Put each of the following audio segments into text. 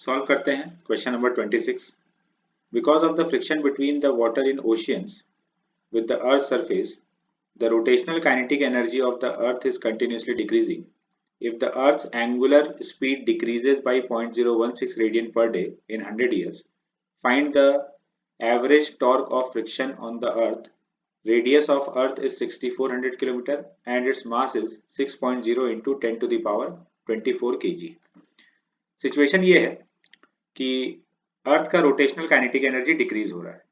Solve करते हैं question number 26। Because of the friction between the water in oceans with the Earth's surface, the rotational kinetic energy of the Earth is continuously decreasing. If the Earth's angular speed decreases by 0.016 radian per day in 100 years, find the average torque of friction on the Earth. Radius of Earth is 6400 km and its mass is 6.0 into 10 to the power 24 kg. Situation ये है कि अर्थ का rotational kinetic energy decrease हो रहा है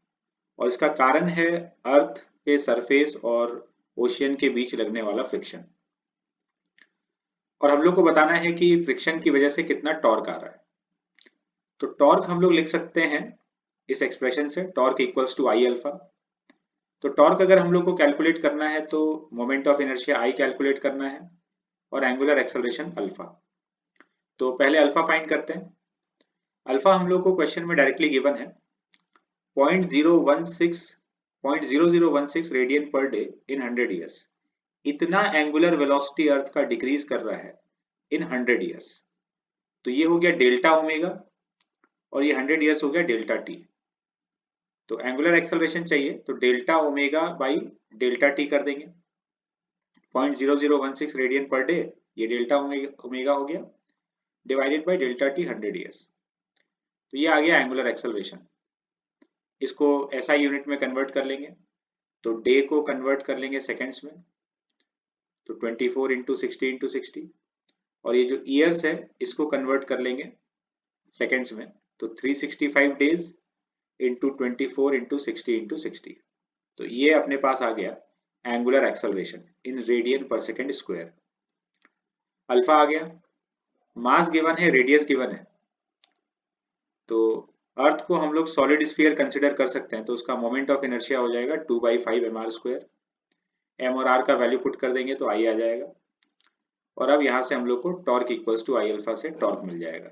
और इसका कारण है अर्थ के सरफेस और ओशियन के बीच लगने वाला फ्रिक्शन। और हम लोग को बताना है कि फ्रिक्शन की वजह से कितना टॉर्क आ रहा है। तो टॉर्क हम लोग लिख सकते हैं इस एक्सप्रेशन से, torque equals to I alpha. तो टॉर्क अगर हम लोग को कैलकुलेट करना है तो moment of inertia I calculate करना है और एंगुलर एक्सेलरेशन अल्फा। तो पहले अल्फा फाइंड करते हैं। अल्फा हम लोग को क्वेश्चन में डायरेक्टली गिवन है 0.0016 radian per day in 100 years. इतना एंगुलर वेलोसिटी अर्थ का डिक्रीज कर रहा है इन 100 ईयर्स। तो ये हो गया डेल्टा ओमेगा और ये 100 ईयर्स हो गया डेल्टा टी। तो एंगुलर एक्सेलरेशन चाहिए तो delta omega by delta T कर देंगे। 0.0016 रेडियन पर डे ये डेल्टा ओमेगा हो गया divided by delta T 100 years. तो ये आ गया एंगुलर एक्सेलरेशन। इसको एसआई यूनिट में कन्वर्ट कर लेंगे तो डे को कन्वर्ट कर लेंगे सेकेंड्स में, तो 24 इंटू 60 और ये जो ईयर्स है इसको कन्वर्ट कर लेंगे सेकेंड्स में, तो 365 डेज इंटू 24 इंटू 60। तो ये अपने पास आ गया एंगुलर एक्सेलरेशन इन रेडियन पर सेकेंड स्क्वायर। अल्फा आ गया, मास गिवन है, रेडियस गिवन है। तो अर्थ को हम लोग सॉलिड स्फीयर कंसिडर कर सकते हैं तो उसका मोमेंट ऑफ इनर्शिया हो जाएगा 2/5 mr²। एम और आर का वैल्यू पुट कर देंगे तो आई आ जाएगा और अब यहाँ से हम लोग को torque equals to I alpha से टॉर्क मिल जाएगा।